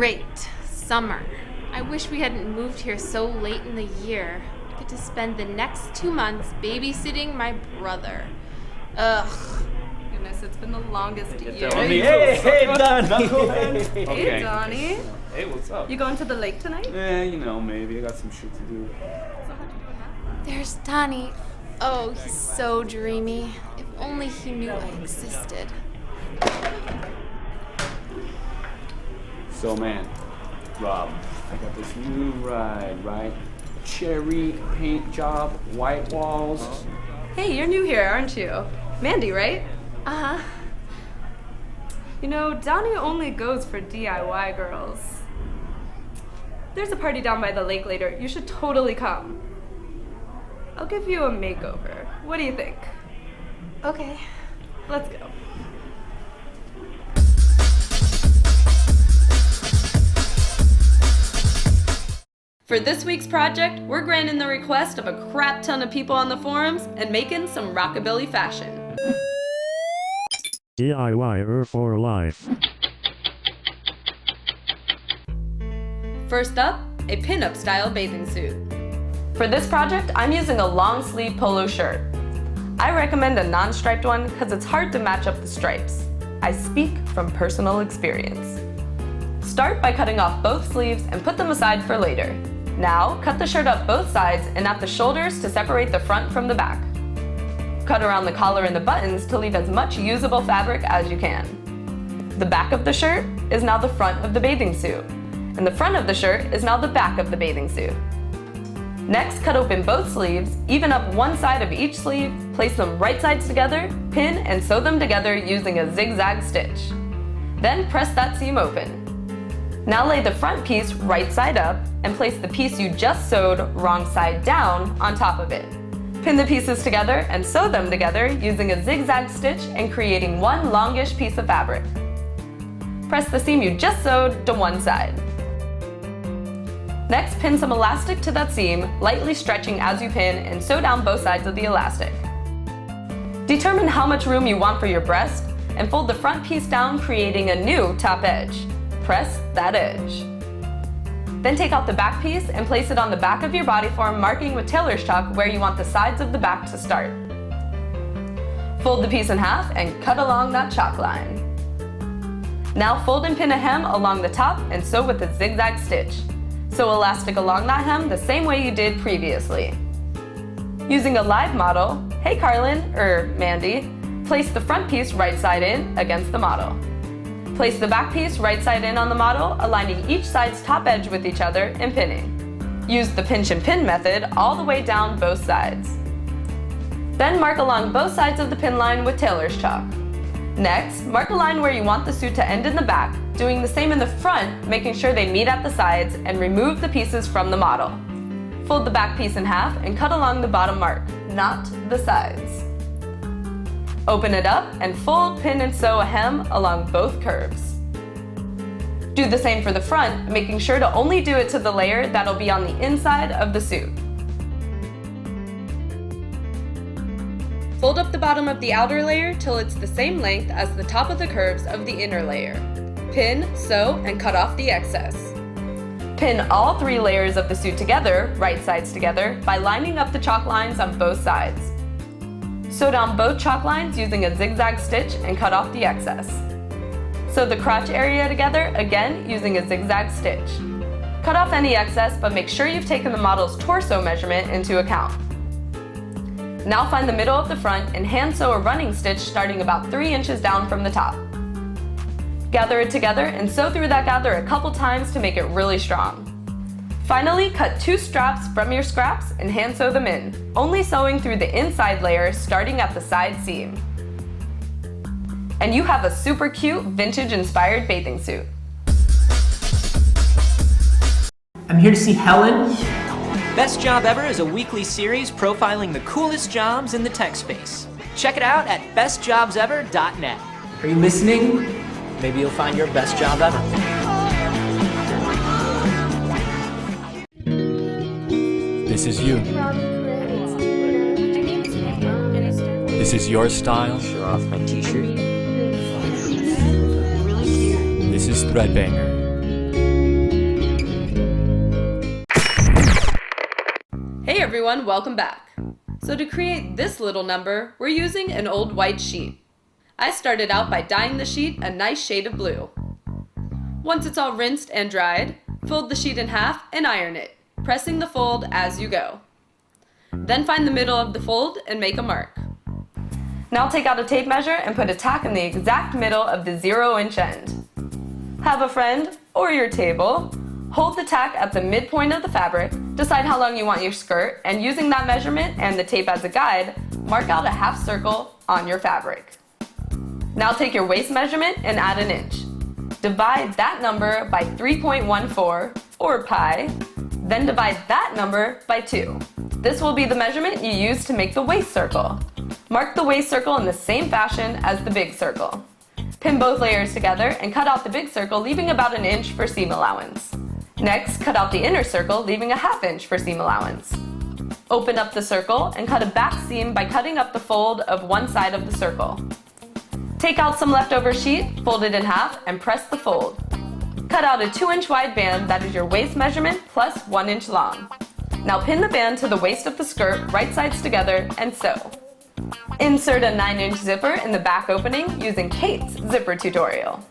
Great. Summer. I wish we hadn't moved here so late in the year. I get to spend the next 2 months babysitting my brother. Ugh. Goodness, it's been the longest year. Hey, Don. Hey, Donnie. Hey, what's up? You going to the lake tonight? Maybe. I got some shit to do. There's Donnie. Oh, he's so dreamy. If only he knew I existed. So, man, Rob, I got this new ride, right? Cherry paint job, white walls. Hey, you're new here, aren't you? Mandy, right? Uh-huh. You know, Donnie only goes for DIY girls. There's a party down by the lake later. You should totally come. I'll give you a makeover. What do you think? Okay. Let's go. For this week's project, we're granting the request of a crap ton of people on the forums and making some rockabilly fashion. DIY for life. First up, a pin-up style bathing suit. For this project, I'm using a long sleeve polo shirt. I recommend a non-striped one because it's hard to match up the stripes. I speak from personal experience. Start by cutting off both sleeves and put them aside for later. Now, cut the shirt up both sides and at the shoulders to separate the front from the back. Cut around the collar and the buttons to leave as much usable fabric as you can. The back of the shirt is now the front of the bathing suit, and the front of the shirt is now the back of the bathing suit. Next, cut open both sleeves, even up one side of each sleeve, place them right sides together, pin and sew them together using a zigzag stitch. Then press that seam open. Now lay the front piece right side up and place the piece you just sewed wrong side down on top of it. Pin the pieces together and sew them together using a zigzag stitch and creating one longish piece of fabric. Press the seam you just sewed to one side. Next, pin some elastic to that seam, lightly stretching as you pin and sew down both sides of the elastic. Determine how much room you want for your breast and fold the front piece down, creating a new top edge. Press that edge. Then take out the back piece and place it on the back of your body form, marking with tailor's chalk where you want the sides of the back to start. Fold the piece in half and cut along that chalk line. Now fold and pin a hem along the top and sew with a zigzag stitch. Sew elastic along that hem the same way you did previously. Using a live model, hey Carlin, Mandy, place the front piece right side in against the model. Place the back piece right side in on the model, aligning each side's top edge with each other and pinning. Use the pinch and pin method all the way down both sides. Then mark along both sides of the pin line with tailor's chalk. Next, mark a line where you want the suit to end in the back, doing the same in the front, making sure they meet at the sides, and remove the pieces from the model. Fold the back piece in half and cut along the bottom mark, not the sides. Open it up and fold, pin, and sew a hem along both curves. Do the same for the front, making sure to only do it to the layer that'll be on the inside of the suit. Fold up the bottom of the outer layer till it's the same length as the top of the curves of the inner layer. Pin, sew, and cut off the excess. Pin all 3 layers of the suit together, right sides together, by lining up the chalk lines on both sides. Sew down both chalk lines using a zigzag stitch and cut off the excess. Sew the crotch area together, again using a zigzag stitch. Cut off any excess, but make sure you've taken the model's torso measurement into account. Now find the middle of the front and hand sew a running stitch starting about 3 inches down from the top. Gather it together and sew through that gather a couple times to make it really strong. Finally, cut 2 straps from your scraps and hand sew them in, only sewing through the inside layer starting at the side seam. And you have a super cute, vintage-inspired bathing suit. I'm here to see Helen. Best Job Ever is a weekly series profiling the coolest jobs in the tech space. Check it out at bestjobsever.net. Are you listening? Maybe you'll find your best job ever. This is you. This is your style. Show off my t-shirt. This is ThreadBanger. everyone, welcome back. So to create this little number, we're using an old white sheet. I started out by dyeing the sheet a nice shade of blue. Once it's all rinsed and dried, fold the sheet in half and iron it, pressing the fold as you go. Then find the middle of the fold and make a mark. Now take out a tape measure and put a tack in the exact middle of the 0-inch end. Have a friend, or your table, hold the tack at the midpoint of the fabric, decide how long you want your skirt, and using that measurement and the tape as a guide, mark out a half circle on your fabric. Now take your waist measurement and add an inch. Divide that number by 3.14, or pi, then divide that number by 2. This will be the measurement you use to make the waist circle. Mark the waist circle in the same fashion as the big circle. Pin both layers together and cut out the big circle, leaving about an inch for seam allowance. Next, cut out the inner circle, leaving a ½ inch for seam allowance. Open up the circle and cut a back seam by cutting up the fold of one side of the circle. Take out some leftover sheet, fold it in half, and press the fold. Cut out a 2-inch wide band that is your waist measurement plus 1 inch long. Now pin the band to the waist of the skirt, right sides together, and sew. Insert a 9-inch zipper in the back opening using Kate's zipper tutorial.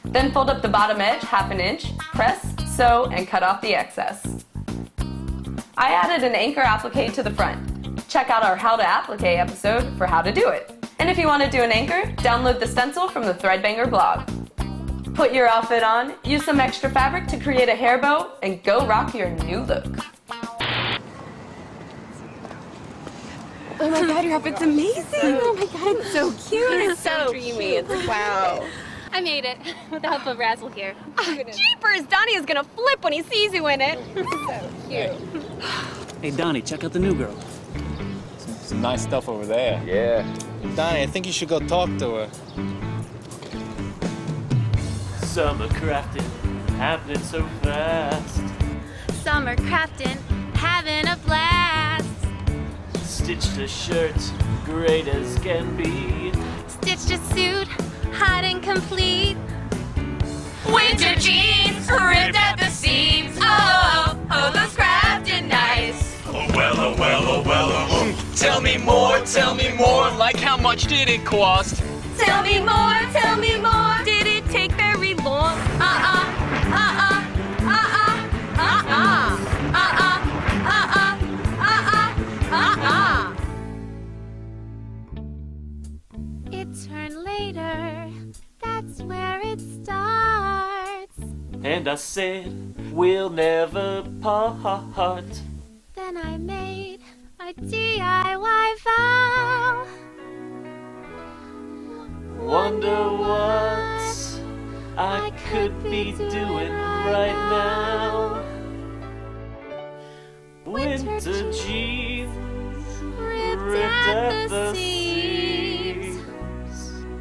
Then fold up the bottom edge ½ inch, press, sew, and cut off the excess. I added an anchor applique to the front. Check out our How to Applique episode for how to do it. And if you want to do an anchor, download the stencil from the ThreadBanger blog. Put your outfit on, use some extra fabric to create a hair bow, and go rock your new look. Oh my god, your outfit's amazing! Oh my god, it's so cute! It's so dreamy. It's wow. I made it with the help of Razzle here. Jeepers! Donnie is gonna flip when he sees you in it. So cute. Hey Donnie, check out the new girl. Some nice stuff over there. Yeah. Donnie, I think you should go talk to her. Summer crafting, happening so fast. Summer crafting, having a blast. Stitched a shirt, great as can be. Stitched a suit, hot and complete. Winter jeans, ripped at the seams. Oh, oh, those crafting nice. Oh well, oh well, oh well, oh. Tell me more, like how much did it cost? Tell me more. Did it take very long? It turned later, that's where it starts. And I said, we'll never part. Then I made a DIY vow. Wonder what I could be doing right now. Winter jeans, ripped at the seams.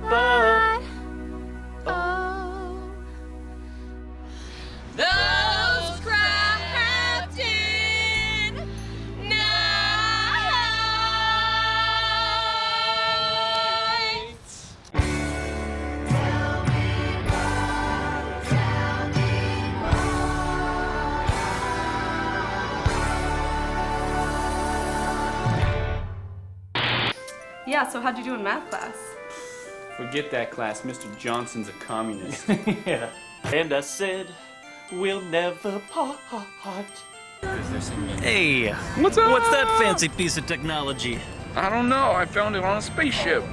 But oh, Those crafting nights. Yeah, so how'd you do in math class? Forget that class. Mr. Johnson's a communist. yeah. And I said, we'll never part. Hey, what's up? What's that fancy piece of technology? I don't know. I found it on a spaceship.